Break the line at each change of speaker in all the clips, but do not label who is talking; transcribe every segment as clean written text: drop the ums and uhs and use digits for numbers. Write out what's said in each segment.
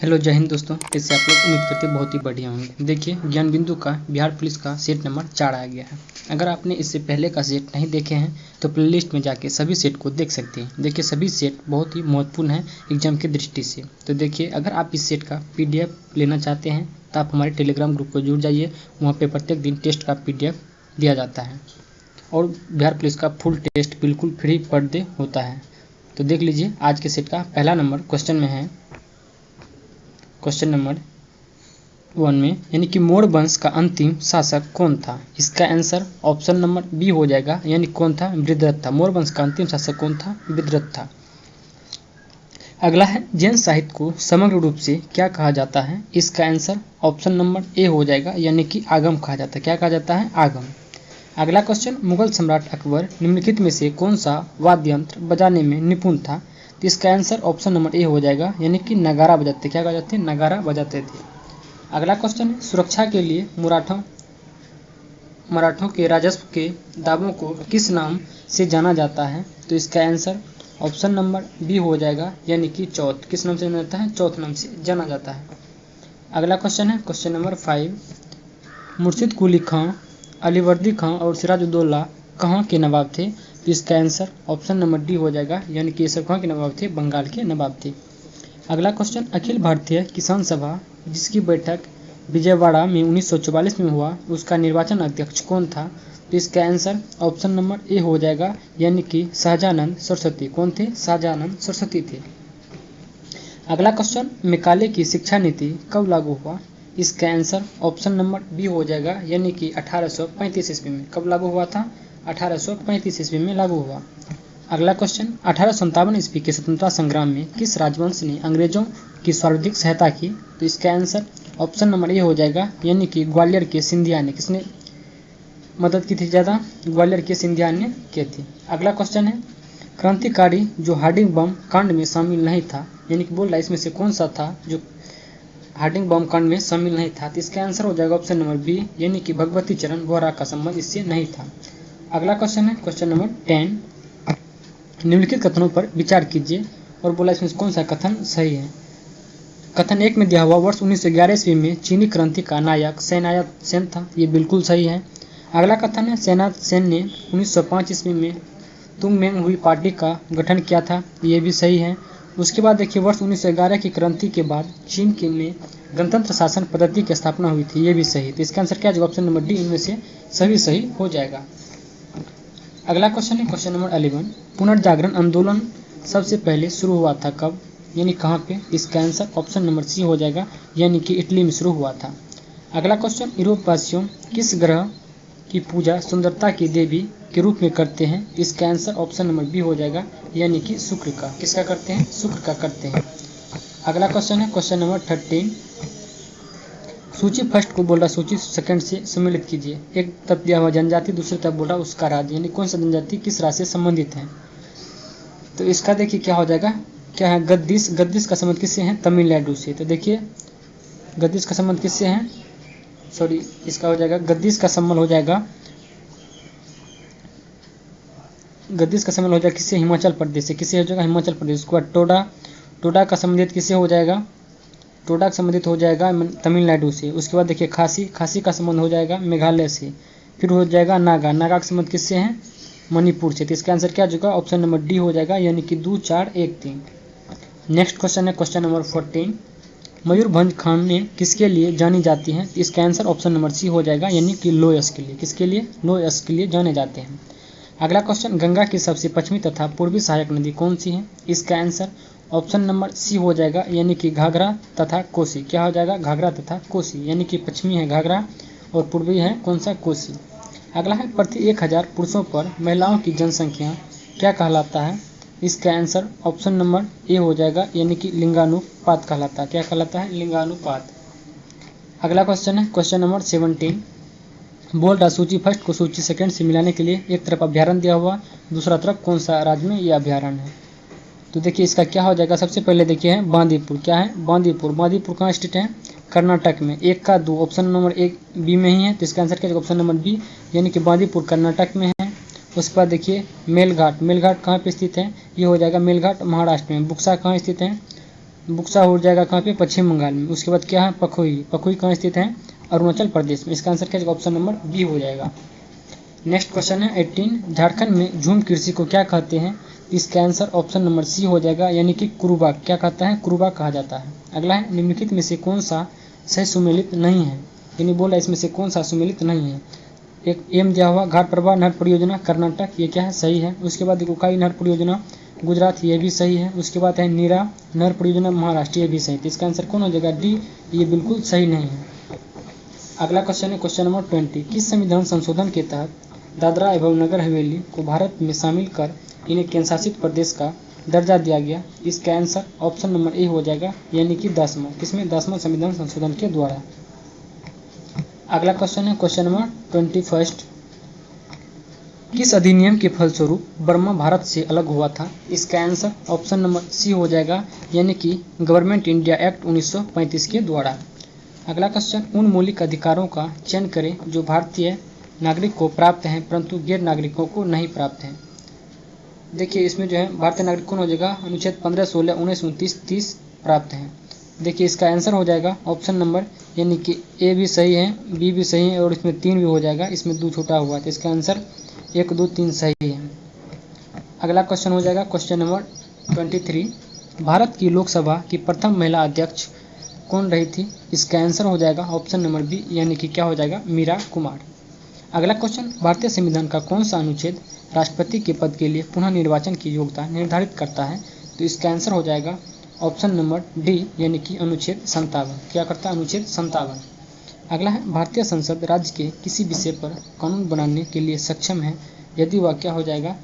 Hello जय हिंद दोस्तों, इससे आप लोग उम्मीद करते बहुत ही बढ़िया होंगे। देखिए ज्ञान बिंदु का बिहार पुलिस का सेट नंबर 4 आ गया है। अगर आपने इससे पहले का सेट नहीं देखे हैं तो प्लेलिस्ट में जाके सभी सेट को देख सकते हैं। देखिए सभी सेट बहुत ही महत्वपूर्ण है एग्जाम की दृष्टि से। तो देखिए अगर आप इस सेट का PDF लेना चाहते हैं तो आप हमारे टेलीग्राम ग्रुप को जुड़ जाइए। वहाँ पर प्रत्येक दिन टेस्ट का PDF दिया जाता है और बिहार पुलिस का फुल टेस्ट बिल्कुल फ्री पर डे होता है। तो देख लीजिए आज के सेट का पहला नंबर क्वेश्चन में है, क्वेश्चन नंबर 1 में, यानी कि मोर वंश का अंतिम शासक कौन था। इसका आंसर ऑप्शन नंबर बी हो जाएगा, यानी कौन था, वृद्धरथ था। मोर वंश का अंतिम शासक कौन था, वृद्धरथ था। अगला है जैन साहित्य को समग्र रूप से क्या कहा जाता है। इसका आंसर ऑप्शन नंबर ए हो जाएगा, यानी कि आगम कहा जाता है। क्या कहा जाता है, आगम। अगला क्वेश्चन, मुगल सम्राट अकबर निम्नलिखित में से कौन सा वाद्य यंत्र बजाने में निपुण था। तो इसका आंसर ऑप्शन नंबर ए हो जाएगा, यानी कि नगारा बजाते। क्या बजाते, नगारा बजाते थे। अगला क्वेश्चन है, सुरक्षा के लिए मराठों के राजस्व के दावों को किस नाम से जाना जाता है। तो इसका आंसर ऑप्शन नंबर बी हो जाएगा, यानी कि चौथ। किस नाम से जाना जाता है, चौथ नाम से जाना जाता है। अगला क्वेश्चन है क्वेश्चन नंबर 5, मुर्शिद कुली खां, अलीवर्दी खां और सिराजुद्दौला कहाँ के नवाब थे। तो इसका आंसर ऑप्शन नंबर डी हो जाएगा, यानी कि ये सब कहाँ के नवाब थे, बंगाल के नवाब थे। अगला क्वेश्चन, अखिल भारतीय किसान सभा जिसकी बैठक विजयवाड़ा में 1944 में हुआ, उसका निर्वाचन अध्यक्ष कौन था। तो इसका आंसर ऑप्शन नंबर ए हो जाएगा, यानी कि सहजानंद सरस्वती। कौन थे, सहजानंद सरस्वती थे। अगला क्वेश्चन, मैकाले की शिक्षा नीति कब लागू हुआ। इसका आंसर ऑप्शन नंबर बी हो जाएगा, यानी कि 1835 ईस्वी में। कब लागू हुआ था, 1835 ईस्वी में लागू हुआ। अगला क्वेश्चन, 1857 ईस्वी के स्वतंत्रता संग्राम में किस राजवंश ने अंग्रेजों की सर्वाधिक सहायता की। तो इसका आंसर ऑप्शन नंबर ए हो जाएगा, यानी कि ग्वालियर के सिंधिया ने। किसने मदद की थी ज़्यादा, ग्वालियर के सिंधिया ने की थी। अगला क्वेश्चन है, क्रांतिकारी जो हार्डिंग बम कांड में शामिल नहीं था, यानी कि बोल रहा है इसमें से कौन सा था जो हार्डिंग बम कांड में शामिल नहीं था। तो इसका आंसर हो जाएगा ऑप्शन नंबर बी, यानी कि भगवती चरण वोहरा का संबंध इससे नहीं था। अगला क्वेश्चन है क्वेश्चन नंबर 10, निम्नलिखित कथनों पर विचार कीजिए और बोला इसमें कौन सा कथन सही है। कथन 1 में दिया हुआ वर्ष 1911 ईस्वी में चीनी क्रांति का नायक सेनायात सेन था, ये बिल्कुल सही है। अगला कथन है, सेनायात सेन ने 1905 ईस्वी में तुंगमेंग हुई पार्टी का गठन किया था, ये भी सही है। उसके बाद देखिए वर्ष 1911 की क्रांति के बाद चीन के में गणतंत्र शासन पद्धति की स्थापना हुई थी, ये भी सही। तो इसका आंसर क्या है, ऑप्शन नंबर डी, इनमें से सभी सही हो जाएगा। अगला क्वेश्चन है क्वेश्चन नंबर 11, पुनर्जागरण आंदोलन सबसे पहले शुरू हुआ था कब, यानी कहाँ पे। इसका आंसर ऑप्शन नंबर सी हो जाएगा, यानी कि इटली में शुरू हुआ था। अगला क्वेश्चन, यूरोपवासियों किस ग्रह की पूजा सुंदरता की देवी के रूप में करते हैं। इसका आंसर ऑप्शन नंबर बी हो जाएगा, यानी कि शुक्र का। किसका करते हैं, शुक्र का करते हैं। अगला क्वेश्चन है क्वेश्चन नंबर 13, सूची फर्स्ट को बोल रहा सूची सेकंड से सम्मिलित कीजिए। एक तरफ दिया हुआ जनजाति, दूसरी तरफ बोल रहा उसका राज्य, यानी कौन सा जनजाति किस राज्य से संबंधित है। तो इसका देखिए क्या हो जाएगा, क्या है, गद्दीस। गद्दीस का संबंध किससे है, तमिलनाडु से। तो देखिए गद्दीस का संबंध किससे है, सॉरी इसका हो जाएगा गद्दीस का संबंध हो जाएगा, गद्दीस का संबंध हो जाएगा किससे, हिमाचल प्रदेश से। किससे हो जाएगा, हिमाचल प्रदेश। उसके बाद टोडा का संबंधित किससे हो जाएगा, टोडा का संबंधित हो जाएगा तमिलनाडु से। उसके बाद देखिए खासी का संबंध हो जाएगा मेघालय से। फिर हो जाएगा नागा का संबंध किससे है, मणिपुर से। तो इसका आंसर क्या हो जाएगा, ऑप्शन नंबर डी हो जाएगा, यानी कि 2 4 1 3। नेक्स्ट क्वेश्चन है क्वेश्चन नंबर 14, मयूरभंज खाने किसके लिए जानी जाती है। इसका आंसर ऑप्शन नंबर सी हो जाएगा, यानी कि लोयस के लिए। किसके लिए, लोयस के लिए जाने जाते हैं। अगला क्वेश्चन, गंगा की सबसे पश्चिमी तथा पूर्वी सहायक नदी कौन सी है। इसका आंसर ऑप्शन नंबर सी हो जाएगा, यानी कि घाघरा तथा कोसी। क्या हो जाएगा, घाघरा तथा कोसी, यानी कि पश्चिमी है घाघरा और पूर्वी है कौन सा, कोसी। अगला है, प्रति 1000 पुरुषों पर महिलाओं की जनसंख्या क्या कहलाता है। इसका आंसर ऑप्शन नंबर ए हो जाएगा, यानी कि लिंगानुपात कहलाता है। क्या कहलाता है, लिंगानुपात। अगला क्वेश्चन है क्वेश्चन नंबर 17, बोल रहा सूची फर्स्ट को सूची सेकंड से मिलाने के लिए एक तरफ अभ्यारण्य दिया हुआ, दूसरा तरफ कौन सा राज्य में यह अभ्यारण्य है। तो देखिए इसका क्या हो जाएगा, सबसे पहले देखिए है बांदीपुर। क्या है, बांदीपुर। बांदीपुर कहाँ स्थित है, कर्नाटक में। 1 का 2 ऑप्शन नंबर 1 बी में ही है, तो इसका आंसर क्या है, ऑप्शन नंबर बी, यानी कि बांदीपुर कर्नाटक में है। उसके बाद देखिए मेलघाट। मेलघाट कहाँ पे स्थित है, ये हो जाएगा मेलघाट महाराष्ट्र में। बुक्सा कहाँ स्थित है, बुक्सा हो जाएगा कहाँ पे, पश्चिम बंगाल में। उसके बाद क्या है, पखोई। पखोई कहाँ स्थित है, अरुणाचल प्रदेश में। इसका आंसर क्या ऑप्शन नंबर बी हो जाएगा। नेक्स्ट क्वेश्चन है 18, झारखंड में झूम कृषि को क्या कहते हैं। इसका आंसर ऑप्शन नंबर सी हो जाएगा, यानी कि कुरुबा। क्या कहता है, कुरुबा कहा जाता है। अगला है निम्नलिखित में से कौन सा सही सुमेलित नहीं है, यानी बोला इसमें से कौन सा सुमेलित नहीं है। एक एम दिया हुआ घाट प्रभा नहर परियोजना कर्नाटक, ये क्या है, सही है। उसके बाद उकाई नहर परियोजना गुजरात, ये भी सही है। उसके बाद है नीरा नहर परियोजना महाराष्ट्र, ये भी सही। तो इसका आंसर कौन हो जाएगा, डी, ये बिल्कुल सही नहीं है। अगला क्वेश्चन है क्वेश्चन नंबर 20, किस संविधान संशोधन के तहत दादरा एवं नगर हवेली को भारत में शामिल कर इन्हें केंद्र शासित प्रदेश का दर्जा दिया गया। इसका आंसर ऑप्शन नंबर ए हो जाएगा, यानी कि 10वां। किसमें, 10वां संविधान संशोधन के द्वारा। अगला क्वेश्चन है क्वेश्चन नंबर 21, किस अधिनियम के फलस्वरूप बर्मा भारत से अलग हुआ था। इसका आंसर ऑप्शन नंबर सी हो जाएगा, यानी कि गवर्नमेंट इंडिया एक्ट 1935 के द्वारा। अगला क्वेश्चन, उन मौलिक अधिकारों का चयन करें जो भारतीय नागरिक को प्राप्त हैं परंतु गैर नागरिकों को नहीं प्राप्त हैं। देखिए इसमें जो है भारतीय नागरिक कौन हो जाएगा, अनुच्छेद 15, 16, 19, 29, 30 प्राप्त हैं। देखिए इसका आंसर हो जाएगा ऑप्शन नंबर, यानी कि ए भी सही है, बी भी सही है, और इसमें 3 भी हो जाएगा, इसमें 2 छूटा हुआ है। तो इसका आंसर 1, 2, 3 सही है। अगला क्वेश्चन हो जाएगा क्वेश्चन नंबर 23, भारत की लोकसभा की प्रथम महिला अध्यक्ष कौन रही थी। इसका आंसर हो जाएगा ऑप्शन नंबर बी, यानी कि क्या हो जाएगा, मीरा कुमार। अगला क्वेश्चन, भारतीय संविधान का कौन सा अनुच्छेद राष्ट्रपति के पद के लिए पुनः निर्वाचन की योग्यता निर्धारित करता है। तो इसका आंसर हो जाएगा ऑप्शन नंबर डी, यानी कि अनुच्छेद 57। क्या करता है, अनुच्छेद 57। अगला है, भारतीय संसद राज्य के किसी विषय पर कानून बनाने के लिए सक्षम है यदि वह क्या हो जाएगा,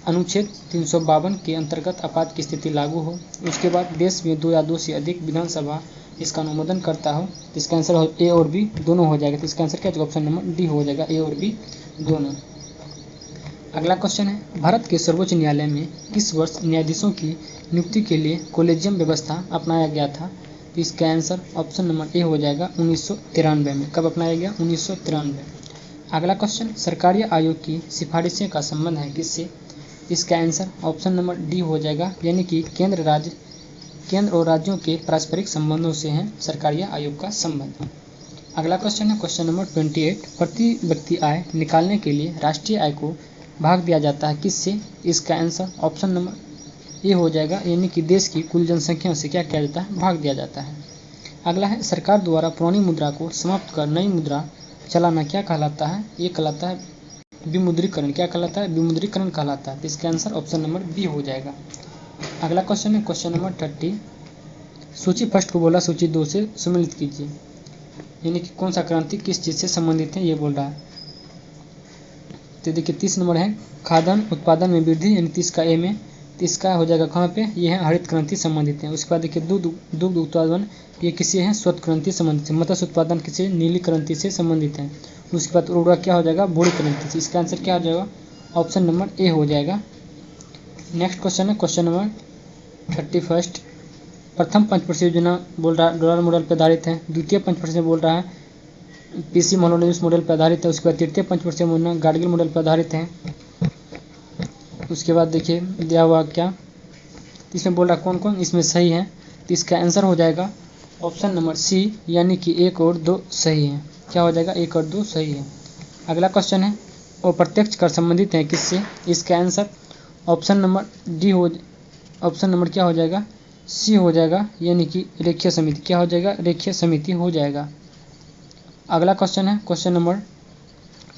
अनुच्छेद 352 के अंतर्गत आपात की स्थिति लागू हो। उसके बाद देश में 2 या 2 से अधिक विधानसभा इसका अनुमोदन करता हो। तो इसका आंसर ए और बी दोनों हो जाएगा। तो इसका आंसर क्या है, ऑप्शन नंबर डी हो जाएगा, ए और बी दोनों। अगला क्वेश्चन है, भारत के सर्वोच्च न्यायालय में किस वर्ष न्यायाधीशों की नियुक्ति के लिए कोलेजियम व्यवस्था अपनाया गया था। तो इसका आंसर ऑप्शन नंबर ए हो जाएगा, 1993 में। कब अपनाया गया, 1993। अगला क्वेश्चन, सरकारी आयोग की सिफारिशें का संबंध है किससे। इसका आंसर ऑप्शन नंबर डी हो जाएगा, यानी कि केंद्र और राज्यों के पारस्परिक संबंधों से है सरकारी आयोग का संबंध। अगला क्वेश्चन है क्वेश्चन नंबर 28, प्रति व्यक्ति आय निकालने के लिए राष्ट्रीय आय को भाग दिया जाता है किससे। इसका आंसर ऑप्शन नंबर ए हो जाएगा, यानी कि देश की कुल जनसंख्या से क्या किया जाता है, भाग दिया जाता है। अगला है, सरकार द्वारा पुरानी मुद्रा को समाप्त कर नई मुद्रा चलाना क्या कहलाता है। ये कहलाता है विमुद्रीकरण। क्या कहलाता है, विमुद्रीकरण कहलाता है। तो इसका आंसर ऑप्शन नंबर बी हो जाएगा। अगला क्वेश्चन है क्वेश्चन नंबर 30, सूची फर्स्ट को बोला सूची 2 से सम्मिलित कीजिए, यानी कि कौन सा क्रांति किस चीज़ से संबंधित है ये बोल रहा है। तो देखिए 30 नंबर है खाद्यान्न उत्पादन में वृद्धि, यानी 30 का ए में। तो इसका हो जाएगा कहाँ पे, ये है हरित क्रांति संबंधित है। उसके बाद देखिए दुग्ध उत्पादन, ये किसी है श्वेत क्रांति संबंधित है। मत्स्य उत्पादन किसी नीली क्रांति से संबंधित है। उसके बाद उर्वरक क्या हो जाएगा, बूढ़ी क्रांति से। इसका आंसर क्या हो जाएगा, ऑप्शन नंबर ए हो जाएगा। नेक्स्ट क्वेश्चन है क्वेश्चन नंबर 31, प्रथम पंचवर्षीय योजना बोल रहा है डॉलर मॉडल पर आधारित है। द्वितीय पंचवर्षीय बोल रहा है पीसी मोनोलिस मॉडल पर आधारित है। उसके बाद तृतीय पंचवर्षीय योजना गाडगिल मॉडल पर आधारित है। उसके बाद देखिए दिया हुआ क्या, इसमें बोल रहा कौन कौन इसमें सही है। तो इसका आंसर हो जाएगा ऑप्शन नंबर सी, यानी कि 1 और 2 सही है। क्या हो जाएगा, 1 और 2 सही है। अगला क्वेश्चन है, अप्रत्यक्ष कर संबंधित है किससे। इसका आंसर ऑप्शन नंबर डी हो, ऑप्शन नंबर क्या हो जाएगा, सी हो जाएगा, यानी कि रेखीय समिति। क्या हो जाएगा, रेखीय समिति हो जाएगा। अगला क्वेश्चन है क्वेश्चन नंबर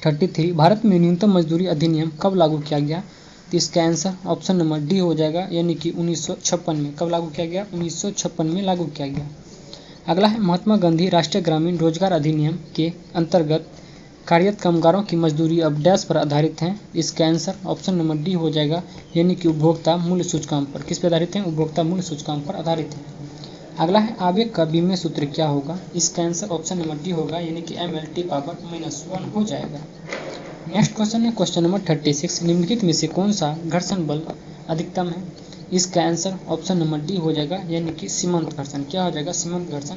33, भारत में न्यूनतम मजदूरी अधिनियम कब लागू किया गया। तो इसका आंसर ऑप्शन नंबर डी हो जाएगा, यानी कि 1956 में। कब लागू किया गया, 1956 में लागू किया गया। अगला है, महात्मा गांधी राष्ट्रीय ग्रामीण रोजगार अधिनियम के अंतर्गत कार्यरत कामगारों की मजदूरी अब डैश पर आधारित है। इसका आंसर ऑप्शन नंबर डी हो जाएगा, यानी कि उपभोक्ता मूल्य सूचकांक पर। किस पर आधारित है, उपभोक्ता मूल्य सूचकांक पर आधारित है। अगला है, आवेग का विमेय सूत्र क्या होगा। इसका आंसर ऑप्शन नंबर डी होगा, यानी कि mLT⁻⁻1 हो जाएगा। नेक्स्ट क्वेश्चन है क्वेश्चन नंबर 36, निम्नलिखित में से कौन सा घर्षण बल अधिकतम है। इसका आंसर ऑप्शन नंबर डी हो जाएगा, यानी कि सीमांत घर्षण। क्या हो जाएगा, सीमांत घर्षण।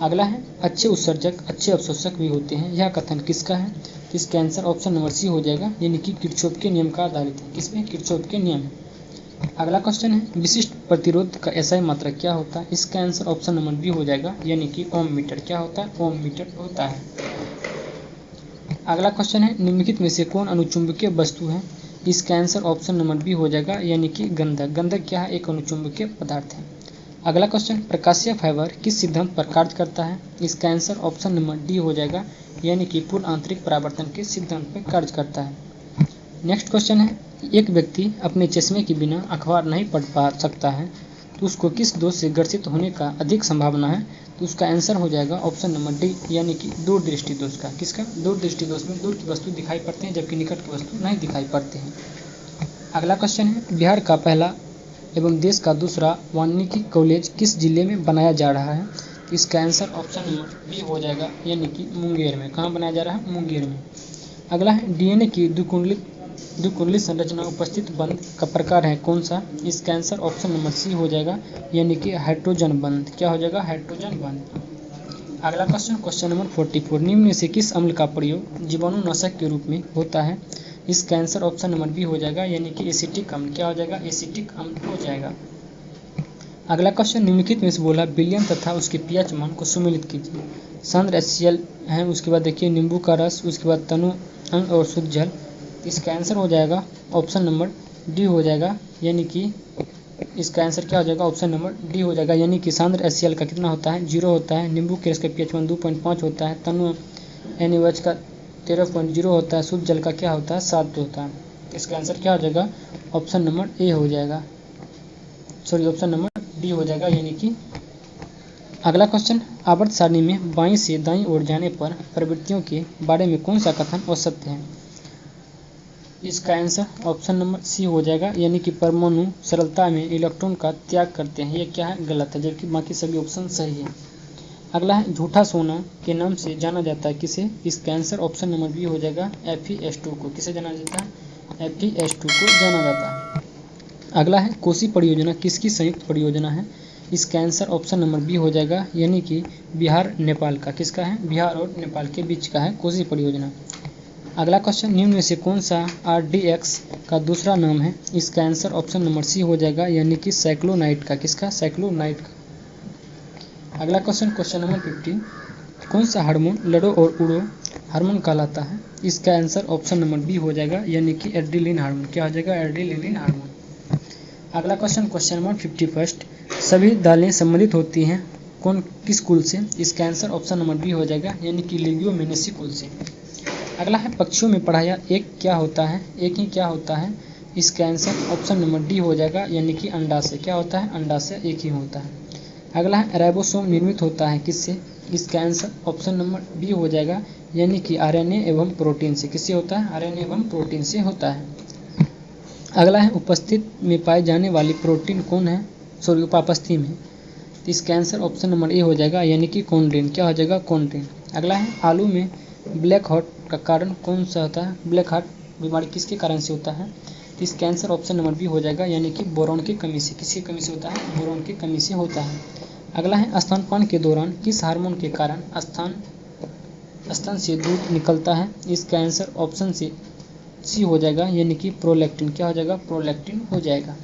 अगला है, अच्छे उत्सर्जक अच्छे अवशोषक भी होते हैं, यह कथन किसका है। इसका आंसर ऑप्शन नंबर सी हो जाएगा, यानी कि किरचॉफ के नियम का आधारित है। किसमें, किरचॉफ के नियम है। अगला क्वेश्चन है विशिष्ट प्रतिरोध का एसआई मात्रक क्या होता है? इसका आंसर ऑप्शन नंबर बी हो जाएगा, यानी कि ओम मीटर। क्या होता है? ओम मीटर होता है। अगला क्वेश्चन है निम्नलिखित में से कौन अनुचुंबकीय वस्तु है? इसका आंसर ऑप्शन नंबर बी हो जाएगा, यानी कि गंधक। गंधक क्या है? एक अनुचुंबकीय पदार्थ है। अगला क्वेश्चन प्रकाशीय फाइबर किस सिद्धांत पर कार्य करता है? इसका आंसर ऑप्शन नंबर डी हो जाएगा, यानी कि पूर्ण आंतरिक परावर्तन के सिद्धांत पर कार्य करता है। नेक्स्ट क्वेश्चन है एक व्यक्ति अपने चश्मे के बिना अखबार नहीं पढ़ पा सकता है तो उसको किस दोष से ग्रसित होने का अधिक संभावना है? तो उसका आंसर हो जाएगा ऑप्शन नंबर डी, यानी कि दूरदृष्टि दोष का। किसका? दूरदृष्टि दोष में दूर की वस्तु दिखाई पड़ते हैं जबकि निकट की वस्तु नहीं दिखाई पड़ते हैं। अगला क्वेश्चन है बिहार का पहला एवं देश का दूसरा वानिकी कॉलेज किस जिले में बनाया जा रहा है? तो इसका आंसर ऑप्शन नंबर बी हो जाएगा, यानी कि मुंगेर में। कहाँ बनाया जा रहा है? मुंगेर में। अगला है डीएनए की द्विकुंडलित संरचना उपस्थित बंध का प्रकार है कौन सा? इसका आंसर ऑप्शन नंबर सी हो जाएगा, यानी कि हाइड्रोजन बंध। क्या हो जाएगा? हाइड्रोजन बंध। अगला क्वेश्चन नंबर 44 निम्न में से किस अम्ल का प्रयोग जीवाणुनाशक के रूप में होता है? इसका आंसर ऑप्शन नंबर बी हो जाएगा, यानी कि एसिटिक अम्ल। क्या हो जाएगा? एसिटिक अम्ल हो जाएगा। अगला क्वेश्चन निम्नलिखित में से बोला विलियम तथा उसके पीएच मान को सम्मिलित कीजिए। सांद्र HCl है, उसके बाद देखिए नींबू का रस, उसके बाद तनु अंग और शुद्ध जल। इसका आंसर हो जाएगा ऑप्शन नंबर डी हो जाएगा, यानी कि इसका आंसर क्या हो जाएगा? ऑप्शन नंबर डी हो जाएगा, यानी कि सांद्र HCl का कितना होता है? 0 होता है। नींबू के रस का पीएच मान 2.5 होता है। तनु NaOH का 13.0 होता है। शुद्ध जल का क्या होता है? 7 होता है। इसका आंसर क्या हो जाएगा? ऑप्शन नंबर ए हो जाएगा, सॉरी ऑप्शन नंबर डी हो जाएगा, यानी कि। अगला क्वेश्चन आवर्त सारणी में बाईं से दाईं ओर जाने पर प्रवृत्तियों के बारे में कौन सा कथन असत्य है? इसका आंसर ऑप्शन नंबर सी हो जाएगा, यानी कि परमाणु सरलता में इलेक्ट्रॉन का त्याग करते हैं। ये क्या है? गलत है, जबकि बाकी सभी ऑप्शन सही है। अगला है झूठा सोना के नाम से जाना जाता है किसे? इसका आंसर ऑप्शन नंबर बी हो जाएगा, Fe2 को। किसे जाना जाता है? Fe2 को जाना जाता है। अगला है कोसी परियोजना किसकी संयुक्त परियोजना है? इसका आंसर ऑप्शन नंबर बी हो जाएगा, यानी कि बिहार नेपाल का। किसका है? बिहार और नेपाल के बीच का है कोसी परियोजना। अगला क्वेश्चन निम्न में से कौन सा RDX का दूसरा नाम है? इसका आंसर ऑप्शन नंबर सी हो जाएगा, यानी कि साइक्लोनाइट का। किसका? साइक्लोनाइट का। अगला क्वेश्चन नंबर 50 कौन सा हार्मोन लड़ो और उड़ो हार्मोन कहलाता है? इसका आंसर ऑप्शन नंबर बी हो जाएगा, यानी कि एड्रेनलिन हार्मोन। क्या हो जाएगा? Adrenaline hormone. अगला क्वेश्चन नंबर 51 सभी दालें संबंधित होती हैं किस कुल से? इसका आंसर ऑप्शन नंबर बी हो जाएगा, यानी कि लेगियोमेनेसी कुल से। अगला है पक्षियों में पढ़ाया एक क्या होता है? एक ही क्या होता है? इसका आंसर ऑप्शन नंबर डी हो जाएगा, यानी कि अंडा से। क्या होता है? अंडा से एक ही होता है। अगला है राइबोसोम निर्मित होता है किससे? इसका आंसर ऑप्शन नंबर बी हो जाएगा, यानी कि RNA एवं प्रोटीन से। किससे होता है? RNA एवं प्रोटीन से होता है। अगला है उपस्थित में पाई जाने वाली प्रोटीन कौन है? सॉरी उपापस्थिति में। तो इसका आंसर ऑप्शन नंबर ए हो जाएगा, यानी कि कॉन्ड्रिन। क्या हो जाएगा? कॉन्ड्रिन। अगला है आलू में ब्लैक हार्ट का कारण कौन सा होता है? ब्लैक हार्ट बीमारी किसके कारण से होता है? तो इसका आंसर ऑप्शन नंबर बी हो जाएगा, यानी कि बोरॉन की कमी से। किसकी कमी से होता है? बोरॉन की कमी से होता है। अगला है स्तनपान के दौरान किस हार्मोन के कारण स्तन से दूध निकलता है? इसका आंसर ऑप्शन सी हो जाएगा, यानी कि प्रोलैक्टिन। क्या हो जाएगा? प्रोलैक्टिन हो जाएगा।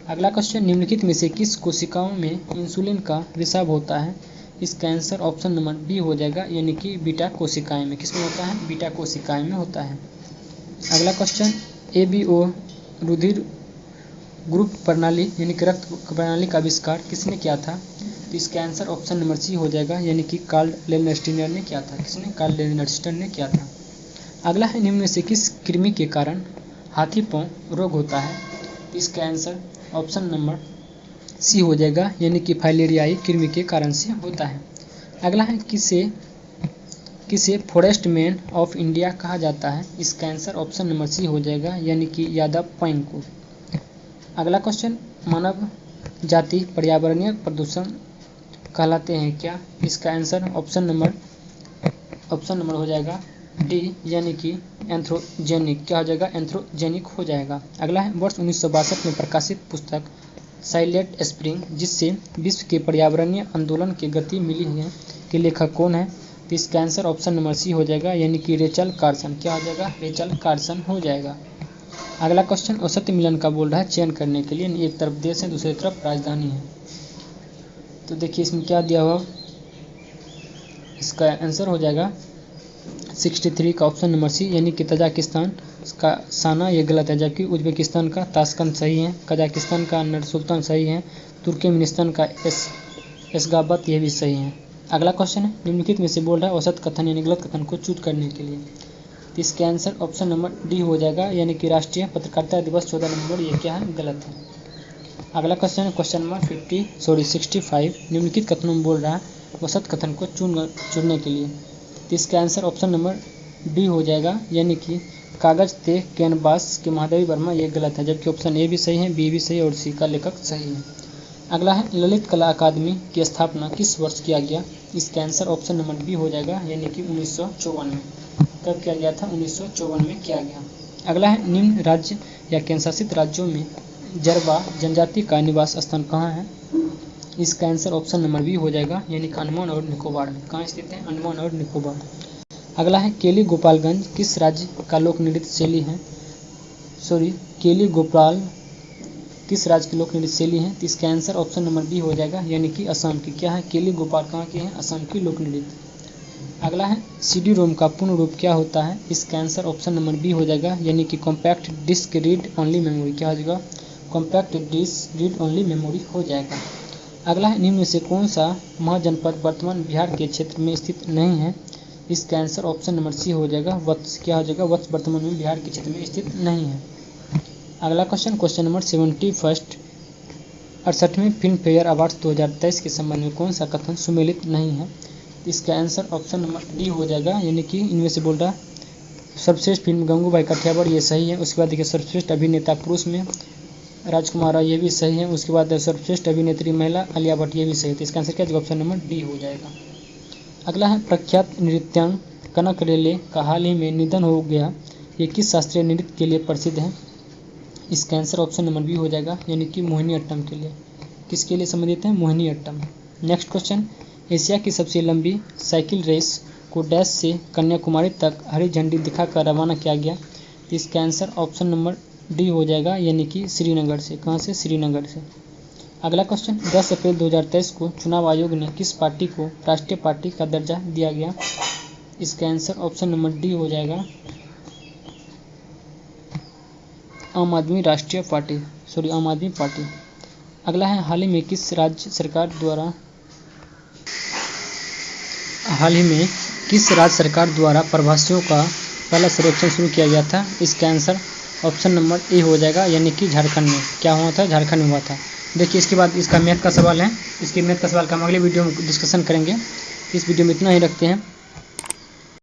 अगला क्वेश्चन निम्नलिखित में से किस कोशिकाओं में इंसुलिन का रिसाव होता है? इसका आंसर ऑप्शन नंबर बी हो जाएगा, यानी कि बीटा कोशिकाएं में। किसमें होता है? बीटा कोशिकाएं में होता है। अगला क्वेश्चन ABO रुधिर ग्रुप प्रणाली यानी कि रक्त प्रणाली का आविष्कार किसने किया था? तो इसका आंसर ऑप्शन नंबर सी हो जाएगा, यानी कि कार्ल लेनस्टीनर ने किया था। किसने? कार्ल लेनस्टीनर ने किया था। अगला है निम्न में से किस कृमि के कारण हाथी पांव रोग होता है? तो इसका आंसर ऑप्शन नंबर सी हो जाएगा, यानी कि फाइलेरियाई कृमि के कारण से होता है। अगला है किसे फॉरेस्ट मैन ऑफ इंडिया कहा जाता है? इसका आंसर ऑप्शन नंबर सी हो जाएगा, यानी कि यादव पायेंग को। अगला क्वेश्चन मानव जाति पर्यावरणीय प्रदूषण कहलाते हैं क्या? इसका आंसर ऑप्शन नंबर हो जाएगा डी, यानी कि एंथ्रोजेनिक। क्या हो जाएगा? एंथ्रोजेनिक हो जाएगा। अगला है वर्ष 1962 में प्रकाशित पुस्तक साइलेंट स्प्रिंग जिससे विश्व के पर्यावरणीय आंदोलन की गति मिली है के लेखक कौन है? तो इसका आंसर ऑप्शन नंबर सी हो जाएगा, यानी कि रेचल कार्सन। क्या हो जाएगा? रेचल कार्सन हो जाएगा। अगला क्वेश्चन औसत मिलन का बोल रहा है चयन करने के लिए, एक तरफ देश है दूसरी तरफ राजधानी है। तो देखिए इसमें क्या दिया हुआ, इसका आंसर हो जाएगा 63 का ऑप्शन नंबर सी, यानी कि तजाकिस्तान का साना ये गलत है, जबकि उज्बेकिस्तान का ताशकंद सही है, कजाकिस्तान का नूर-ए-सुल्तान सही है, तुर्कमेनिस्तान का एशगाबत ये भी सही है। अगला क्वेश्चन है निम्नलिखित में से बोल रहा है औसत कथन यानी गलत कथन को चूज करने के लिए। तो इसका आंसर ऑप्शन नंबर डी हो जाएगा, यानी कि राष्ट्रीय पत्रकारिता दिवस 14 नवंबर, ये क्या है, गलत है। अगला क्वेश्चन है क्वेश्चन नंबर 65 निम्नलिखित कथनों में बोल रहा है औसत कथन को चुनने के लिए। तो इसका आंसर ऑप्शन नंबर डी हो जाएगा, यानी कि कागज ते कैनवास के महादेवी वर्मा ये गलत है, जबकि ऑप्शन ए भी सही है, बी भी सही है और सी का लेखक सही है। अगला है ललित कला अकादमी की स्थापना किस वर्ष किया गया। इसका आंसर ऑप्शन नंबर बी हो जाएगा, यानी कि 1954 में। कब किया गया था, 1954 में किया गया। अगला है निम्न राज्य या केंद्रशासित राज्यों में जरवा जनजाति का निवास स्थान कहाँ है। इसका आंसर ऑप्शन नंबर बी हो जाएगा, यानी कि अंडमान और निकोबार में। कहाँ स्थित है, अंडमान और निकोबार। अगला है केली गोपालगंज किस राज्य का लोक नृत्य शैली है। केली गोपाल किस राज्य की लोक नृत्य शैली है। तो इसका आंसर ऑप्शन नंबर बी हो जाएगा, यानी कि असम की। क्या है, केली गोपाल कहाँ की है, असम की लोक नृत्य। अगला है CD रोम का पूर्ण रूप क्या होता है। इसका आंसर ऑप्शन नंबर बी हो जाएगा, यानी कि compact disc read only memory. क्या हो जाएगा, compact disc read only memory हो जाएगा। अगला है निम्न में से कौन सा महाजनपद वर्तमान बिहार के क्षेत्र में स्थित नहीं है। इसका आंसर ऑप्शन नंबर सी हो जाएगा, वत्स। क्या हो जाएगा, वत्स वर्तमान में बिहार के क्षेत्र में स्थित नहीं है। अगला क्वेश्चन नंबर 68वें फिल्म फेयर अवार्ड्स 2023 के संबंध में कौन सा कथन सुमेलित नहीं है। इसका आंसर ऑप्शन नंबर डी हो जाएगा, यानी कि इनमें से बोल रहा है सर्वश्रेष्ठ फिल्म गंगूबाई काठियावाड़, ये सही है। उसके बाद देखिए सर्वश्रेष्ठ अभिनेता पुरुष में राजकुमार, ये भी सही है। उसके बाद सर्वश्रेष्ठ अभिनेत्री महिला आलिया भट्ट, ये भी सही है। तो इसका आंसर क्या, ऑप्शन नंबर डी हो जाएगा। अगला है प्रख्यात नृत्यांग कनक रेले का हाल ही में निधन हो गया, ये किस शास्त्रीय नृत्य के लिए प्रसिद्ध है। इसका आंसर ऑप्शन नंबर बी हो जाएगा, यानी कि मोहिनीअट्टम के लिए। किसके लिए संबंधित है, मोहिनीअट्टम। नेक्स्ट क्वेश्चन, एशिया की सबसे लंबी साइकिल रेस को डैश से कन्याकुमारी तक हरी झंडी दिखाकर रवाना किया गया। इसका आंसर ऑप्शन नंबर डी हो जाएगा, यानी कि श्रीनगर से। कहाँ से, श्रीनगर से। अगला क्वेश्चन, 10 अप्रैल 2023 को चुनाव आयोग ने किस पार्टी को राष्ट्रीय पार्टी का दर्जा दिया गया। इसका आंसर ऑप्शन नंबर डी हो जाएगा, आम आदमी पार्टी। अगला है हाल ही में किस राज्य सरकार द्वारा प्रवासियों का पहला सर्वेक्षण शुरू किया गया था। इसका आंसर ऑप्शन नंबर ए हो जाएगा, यानी कि झारखंड में। क्या हुआ था, झारखंड में हुआ था। देखिए इसके बाद इसका मैथ का सवाल है, इसके मैथ का सवाल का हम अगले वीडियो में डिस्कशन करेंगे। इस वीडियो में इतना ही रखते हैं।